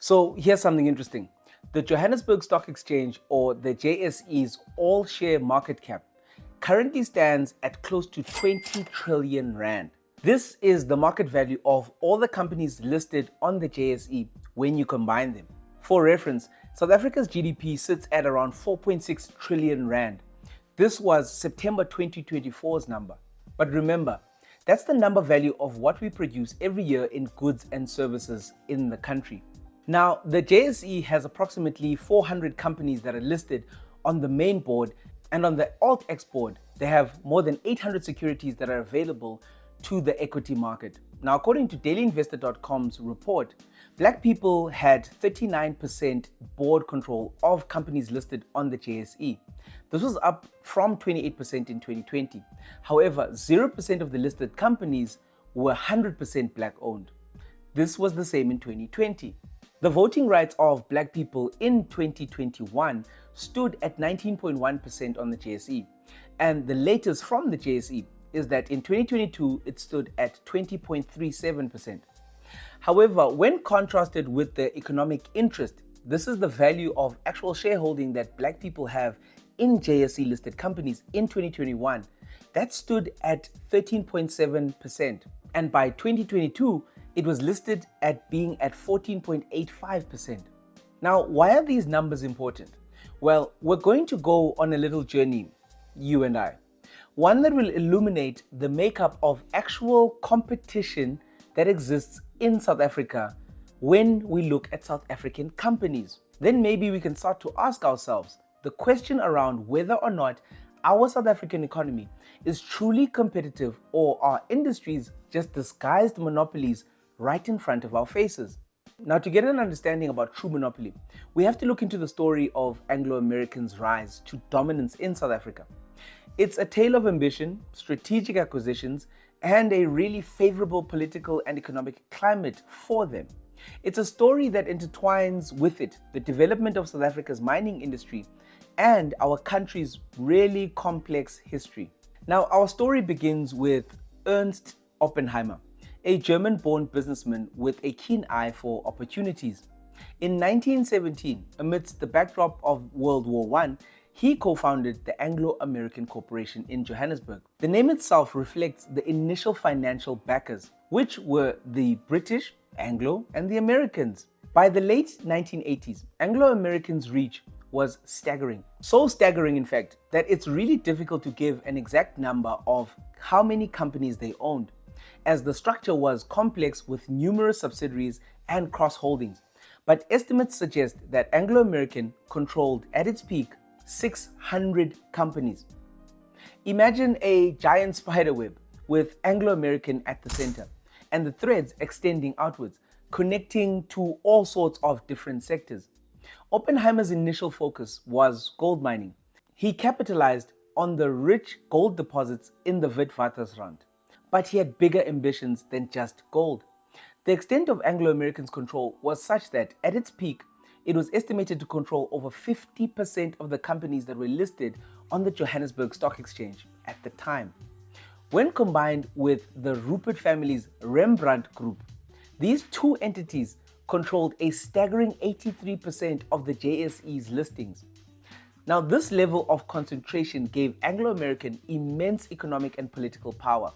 So here's something interesting. The Johannesburg Stock Exchange, or the JSE's all-share market cap, currently stands at close to 20 trillion rand. This is the market value of all the companies listed on the JSE when you combine them. For reference, South Africa's GDP sits at around 4.6 trillion rand. This was September 2024's number. But remember, that's the number value of what we produce every year in goods and services in the country. Now, the JSE has approximately 400 companies that are listed on the main board, and on the AltX board, they have more than 800 securities that are available to the equity market. Now, according to dailyinvestor.com's report, Black people had 39% board control of companies listed on the JSE. This was up from 28% in 2020. However, 0% of the listed companies were 100% Black owned. This was the same in 2020. The voting rights of Black people in 2021 stood at 19.1% on the JSE, and the latest from the JSE is that in 2022 it stood at 20.37%. However, when contrasted with the economic interest, this is the value of actual shareholding that Black people have in JSE listed companies in 2021, that stood at 13.7%, and by 2022 it was listed at being at 14.85%. Now, why are these numbers important? Well, we're going to go on a little journey, you and I. One that will illuminate the makeup of actual competition that exists in South Africa when we look at South African companies. Then maybe we can start to ask ourselves the question around whether or not our South African economy is truly competitive, or are industries just disguised monopolies right in front of our faces. Now, to get an understanding about true monopoly, we have to look into the story of Anglo American's rise to dominance in South Africa. It's a tale of ambition, strategic acquisitions, and a really favorable political and economic climate for them. It's a story that intertwines with it the development of South Africa's mining industry and our country's really complex history. Now, our story begins with Ernst Oppenheimer, a German-born businessman with a keen eye for opportunities. In 1917, amidst the backdrop of World War I, he co-founded the Anglo American Corporation in Johannesburg. The name itself reflects the initial financial backers, which were the British, Anglo, and the Americans. By the late 1980s, Anglo American's reach was staggering. So staggering, in fact, that it's really difficult to give an exact number of how many companies they owned, as the structure was complex with numerous subsidiaries and cross-holdings. But estimates suggest that Anglo American controlled, at its peak, 600 companies. Imagine a giant spiderweb with Anglo American at the center, and the threads extending outwards, connecting to all sorts of different sectors. Oppenheimer's initial focus was gold mining. He capitalized on the rich gold deposits in the Witwatersrand, but he had bigger ambitions than just gold. The extent of Anglo American's control was such that, at its peak, it was estimated to control over 50% of the companies that were listed on the Johannesburg Stock Exchange at the time. When combined with the Rupert family's Rembrandt Group, these two entities controlled a staggering 83% of the JSE's listings. Now, this level of concentration gave Anglo American immense economic and political power.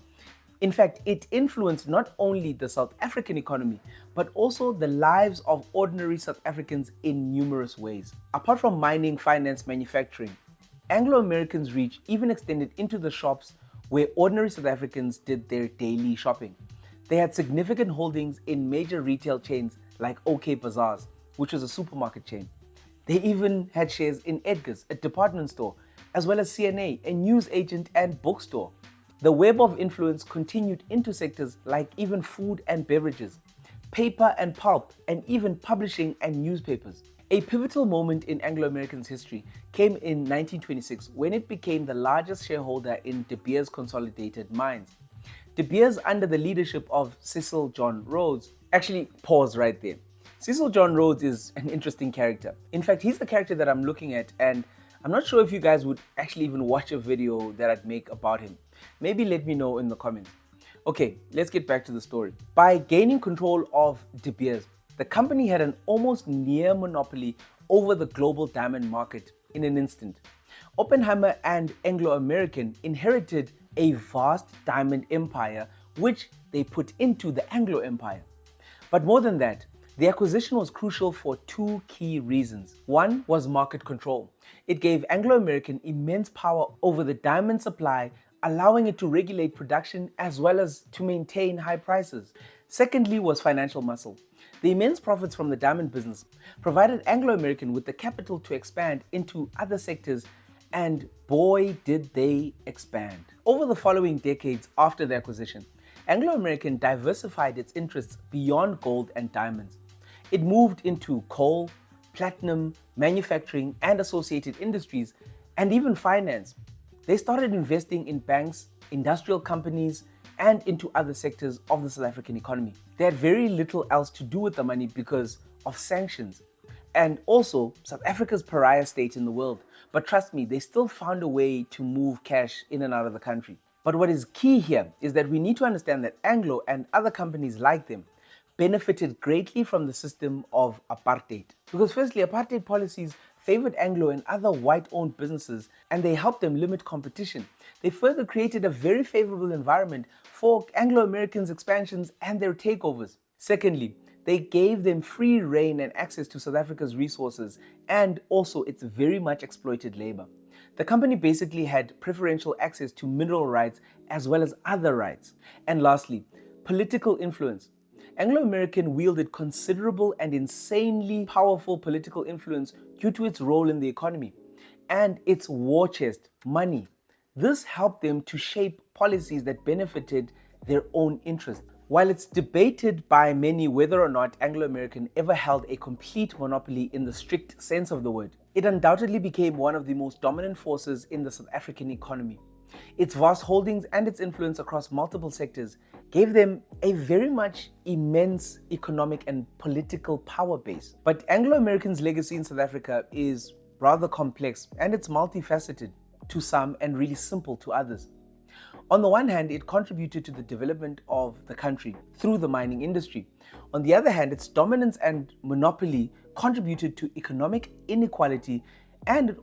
In fact, it influenced not only the South African economy, but also the lives of ordinary South Africans in numerous ways. Apart from mining, finance, manufacturing, Anglo American's reach even extended into the shops where ordinary South Africans did their daily shopping. They had significant holdings in major retail chains like OK Bazaars, which was a supermarket chain. They even had shares in Edgar's, a department store, as well as CNA, a news agent and bookstore. The web of influence continued into sectors like even food and beverages, paper and pulp, and even publishing and newspapers. A pivotal moment in Anglo American's history came in 1926 when it became the largest shareholder in De Beers Consolidated Mines. De Beers, under the leadership of Cecil John Rhodes, actually pause right there. Cecil John Rhodes is an interesting character. In fact, he's the character that I'm looking at, and I'm not sure if you guys would actually even watch a video that I'd make about him. Maybe let me know in the comments. Okay, let's get back to the story. By gaining control of De Beers, the company had an almost near monopoly over the global diamond market in an instant. Oppenheimer and Anglo American inherited a vast diamond empire, which they put into the Anglo Empire. But more than that, the acquisition was crucial for two key reasons. One was market control. It gave Anglo American immense power over the diamond supply, allowing it to regulate production as well as to maintain high prices. Secondly was financial muscle. The immense profits from the diamond business provided Anglo American with the capital to expand into other sectors, and boy did they expand. Over the following decades after the acquisition, Anglo American diversified its interests beyond gold and diamonds. It moved into coal, platinum, manufacturing and associated industries, and even finance. They started investing in banks, industrial companies, and into other sectors of the South African economy. They had very little else to do with the money because of sanctions, and also South Africa's pariah state in the world. But trust me, they still found a way to move cash in and out of the country. But what is key here is that we need to understand that Anglo and other companies like them benefited greatly from the system of apartheid. Because firstly, apartheid policies favored Anglo and other white-owned businesses, and they helped them limit competition. They further created a very favorable environment for Anglo Americans' expansions and their takeovers. Secondly, they gave them free rein and access to South Africa's resources and also its very much exploited labor. The company basically had preferential access to mineral rights as well as other rights. And lastly, political influence. Anglo American wielded considerable and insanely powerful political influence due to its role in the economy and its war chest, money. This helped them to shape policies that benefited their own interests. While it's debated by many whether or not Anglo American ever held a complete monopoly in the strict sense of the word, it undoubtedly became one of the most dominant forces in the South African economy. Its vast holdings and its influence across multiple sectors gave them a very much immense economic and political power base. But Anglo American's legacy in South Africa is rather complex and it's multifaceted to some and really simple to others. On the one hand, it contributed to the development of the country through the mining industry. On the other hand, its dominance and monopoly contributed to economic inequality, and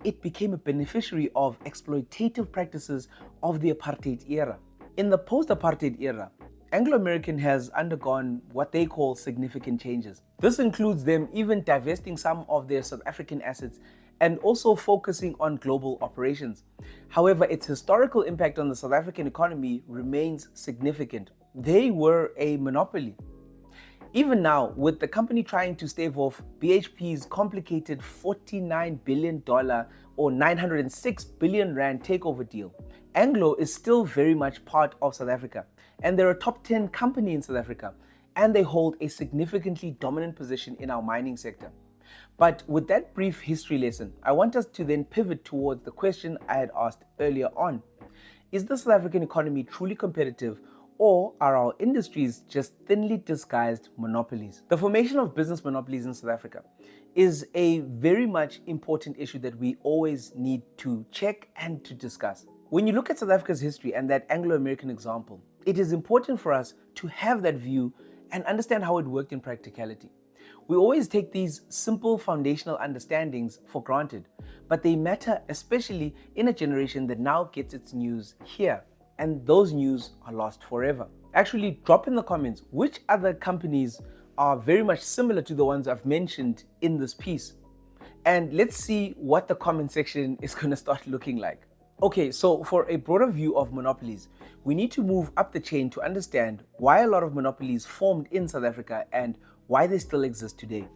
it became a beneficiary of exploitative practices of the apartheid era. In the post-apartheid era, Anglo American has undergone what they call significant changes. This includes them even divesting some of their South African assets and also focusing on global operations. However, its historical impact on the South African economy remains significant. They were a monopoly. Even now, with the company trying to stave off BHP's complicated $49 billion or 906 billion rand takeover deal, Anglo is still very much part of South Africa, and they're a top 10 company in South Africa, and they hold a significantly dominant position in our mining sector. But with that brief history lesson, I want us to then pivot towards the question I had asked earlier on. Is the South African economy truly competitive, or are our industries just thinly disguised monopolies? The formation of business monopolies in South Africa is a very much important issue that we always need to check and to discuss. When you look at South Africa's history and that Anglo American example, it is important for us to have that view and understand how it worked in practicality. We always take these simple foundational understandings for granted, but they matter especially in a generation that now gets its news here, and those news are lost forever. Actually, drop in the comments which other companies are very much similar to the ones I've mentioned in this piece. And let's see what the comment section is going to start looking like. Okay, so for a broader view of monopolies, we need to move up the chain to understand why a lot of monopolies formed in South Africa and why they still exist today.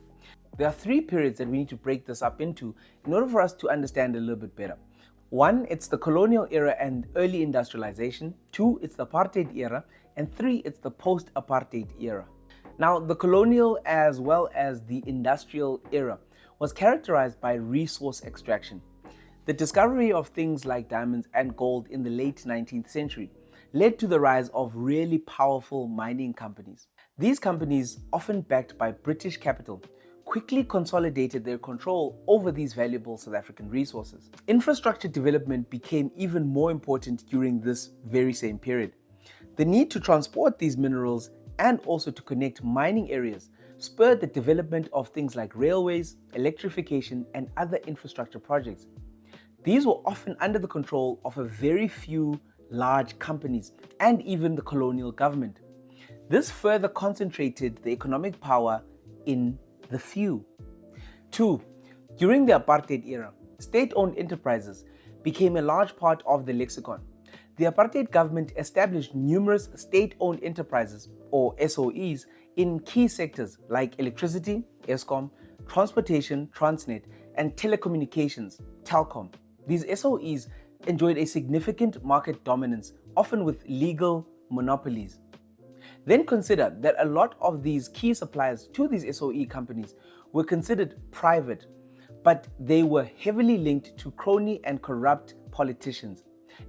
There are three periods that we need to break this up into in order for us to understand a little bit better. One, it's the colonial era and early industrialization. Two, it's the apartheid era. And three, it's the post-apartheid era. Now, the colonial as well as the industrial era was characterized by resource extraction. The discovery of things like diamonds and gold in the late 19th century led to the rise of really powerful mining companies. These companies, often backed by British capital, quickly consolidated their control over these valuable South African resources. Infrastructure development became even more important during this very same period. The need to transport these minerals and also to connect mining areas spurred the development of things like railways, electrification, and other infrastructure projects. These were often under the control of a very few large companies and even the colonial government. This further concentrated the economic power in the few. 2. During the apartheid era, state-owned enterprises became a large part of the lexicon. The apartheid government established numerous state-owned enterprises, or SOEs, in key sectors like electricity, Eskom, transportation, Transnet, and telecommunications, Telkom. These SOEs enjoyed a significant market dominance, often with legal monopolies. Then consider that a lot of these key suppliers to these SOE companies were considered private, but they were heavily linked to crony and corrupt politicians.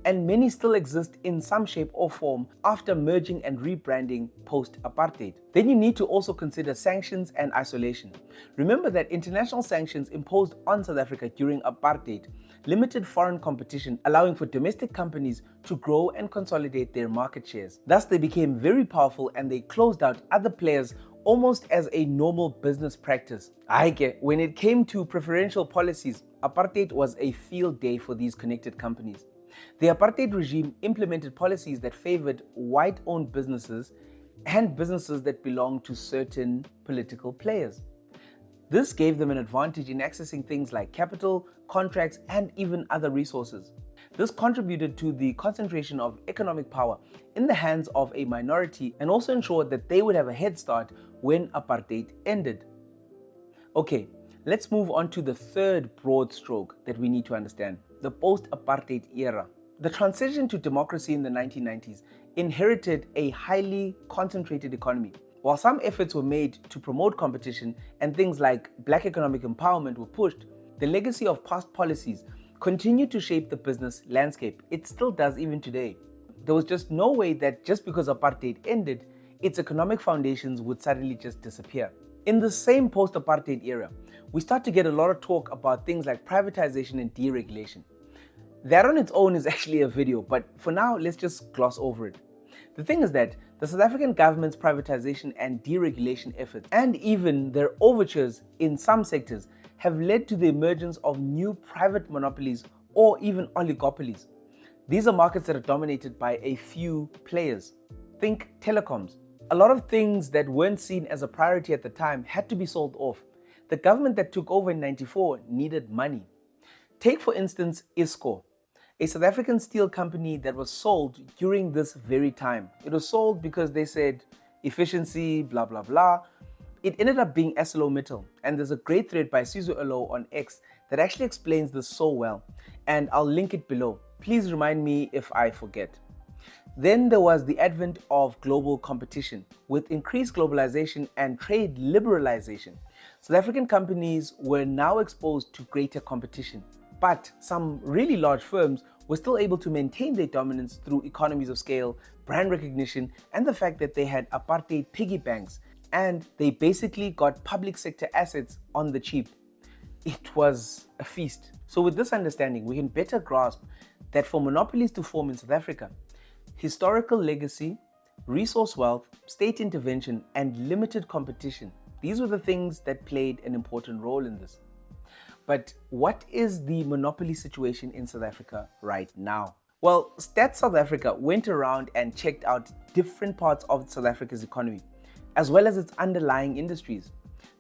And many still exist in some shape or form after merging and rebranding post-apartheid. Then you need to also consider sanctions and isolation. Remember that international sanctions imposed on South Africa during apartheid limited foreign competition, allowing for domestic companies to grow and consolidate their market shares. Thus, they became very powerful and they closed out other players almost as a normal business practice. When it came to preferential policies, apartheid was a field day for these connected companies. The apartheid regime implemented policies that favored white-owned businesses and businesses that belonged to certain political players. This gave them an advantage in accessing things like capital, contracts, and even other resources. This contributed to the concentration of economic power in the hands of a minority and also ensured that they would have a head start when apartheid ended. Okay, let's move on to the third broad stroke that we need to understand, the post-apartheid era. The transition to democracy in the 1990s inherited a highly concentrated economy. While some efforts were made to promote competition and things like black economic empowerment were pushed, the legacy of past policies continued to shape the business landscape. It still does even today. There was just no way that just because apartheid ended, its economic foundations would suddenly just disappear. In the same post-apartheid era, we start to get a lot of talk about things like privatization and deregulation. That on its own is actually a video, but for now, let's just gloss over it. The thing is that the South African government's privatization and deregulation efforts, and even their overtures in some sectors, have led to the emergence of new private monopolies or even oligopolies. These are markets that are dominated by a few players. Think telecoms. A lot of things that weren't seen as a priority at the time had to be sold off. The government that took over in '94 needed money. Take for instance ISCO, a South African steel company that was sold during this very time. It was sold because they said efficiency, blah, blah, blah. It ended up being ArcelorMittal, and there's a great thread by Sizo Elo on X that actually explains this so well, and I'll link it below. Please remind me if I forget. Then there was the advent of global competition. With increased globalization and trade liberalization, South African companies were now exposed to greater competition. But some really large firms were still able to maintain their dominance through economies of scale, brand recognition, and the fact that they had apartheid piggy banks, and they basically got public sector assets on the cheap. It was a feast. So with this understanding, we can better grasp that for monopolies to form in South Africa, historical legacy, resource wealth, state intervention, and limited competition, these were the things that played an important role in this. But what is the monopoly situation in South Africa right now? Well, Stats South Africa went around and checked out different parts of South Africa's economy, as well as its underlying industries.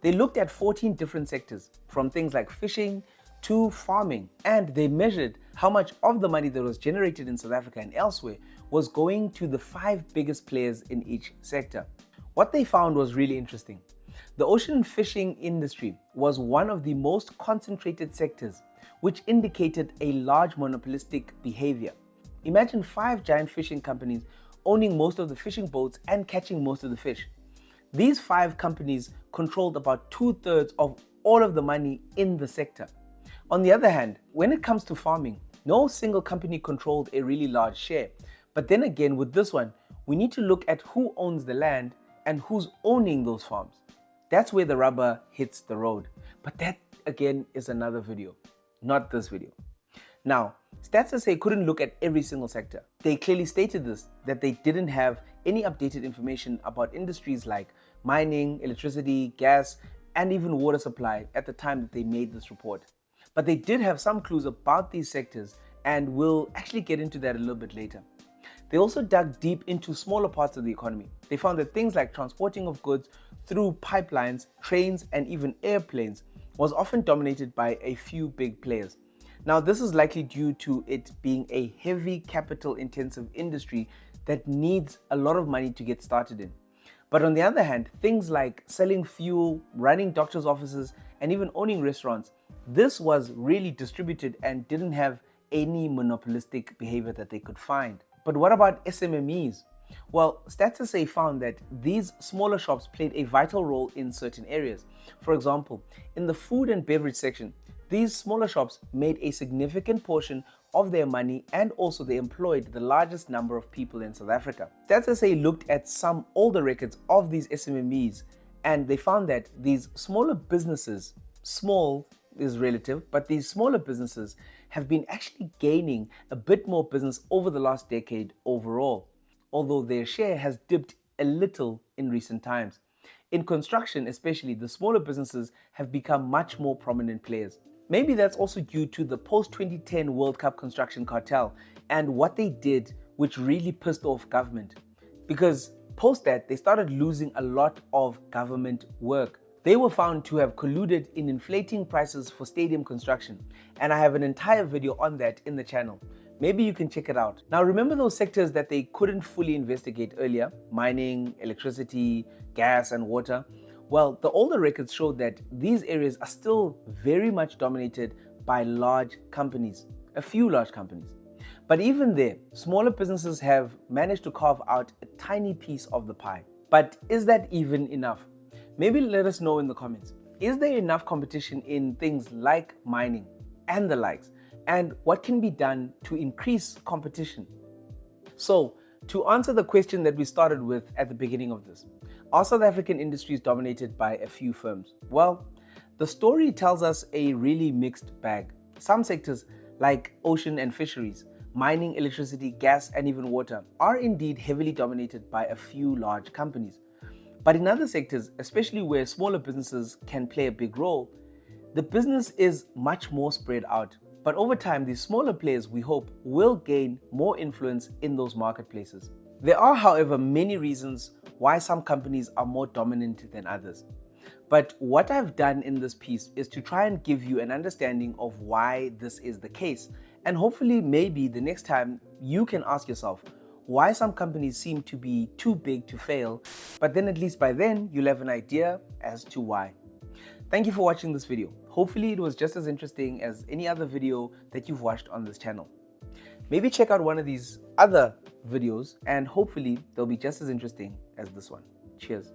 They looked at 14 different sectors, from things like fishing to farming, and they measured how much of the money that was generated in South Africa and elsewhere was going to the 5 biggest players in each sector. What they found was really interesting. The ocean fishing industry was one of the most concentrated sectors, which indicated a large monopolistic behavior. Imagine 5 giant fishing companies owning most of the fishing boats and catching most of the fish. These 5 companies controlled about 2/3 of all of the money in the sector. On the other hand, when it comes to farming, no single company controlled a really large share. But then again, with this one, we need to look at who owns the land and who's owning those farms. That's where the rubber hits the road. But that again is another video, not this video. Now, Stats SA couldn't look at every single sector. They clearly stated this, that they didn't have any updated information about industries like mining, electricity, gas, and even water supply at the time that they made this report. But they did have some clues about these sectors, and we'll actually get into that a little bit later. They also dug deep into smaller parts of the economy. They found that things like transporting of goods through pipelines, trains, and even airplanes was often dominated by a few big players. Now, this is likely due to it being a heavy capital intensive industry that needs a lot of money to get started in. But on the other hand, things like selling fuel, running doctors' offices, and even owning restaurants, this was really distributed and didn't have any monopolistic behavior that they could find. But what about SMMEs? Well, Stats SA found that these smaller shops played a vital role in certain areas. For example, in the food and beverage section, these smaller shops made a significant portion of their money, and also they employed the largest number of people in South Africa. Stats SA looked at some older records of these SMMEs, and they found that these smaller businesses, small is relative, but these smaller businesses have been actually gaining a bit more business over the last decade overall, although their share has dipped a little in recent times. In construction especially, the smaller businesses have become much more prominent players. Maybe that's also due to the post-2010 World Cup construction cartel and what they did, which really pissed off government. Because post that, they started losing a lot of government work. They were found to have colluded in inflating prices for stadium construction, and I have an entire video on that in the channel. Maybe you can check it out. Now, remember those sectors that they couldn't fully investigate earlier? Mining, electricity, gas, and water? Well, the older records showed that these areas are still very much dominated by large companies, a few large companies. But even there, smaller businesses have managed to carve out a tiny piece of the pie. But is that even enough? Maybe let us know in the comments. Is there enough competition in things like mining and the likes? And what can be done to increase competition? So, to answer the question that we started with at the beginning of this, are South African industries dominated by a few firms? Well, the story tells us a really mixed bag. Some sectors like ocean and fisheries, mining, electricity, gas, and even water are indeed heavily dominated by a few large companies. But in other sectors, especially where smaller businesses can play a big role, the business is much more spread out. But over time, these smaller players, we hope, will gain more influence in those marketplaces. There are, however, many reasons why some companies are more dominant than others. But what I've done in this piece is to try and give you an understanding of why this is the case. And hopefully, maybe the next time you can ask yourself why some companies seem to be too big to fail, but then at least by then, you'll have an idea as to why. Thank you for watching this video. Hopefully it was just as interesting as any other video that you've watched on this channel. Maybe check out one of these other videos and hopefully they'll be just as interesting as this one. Cheers.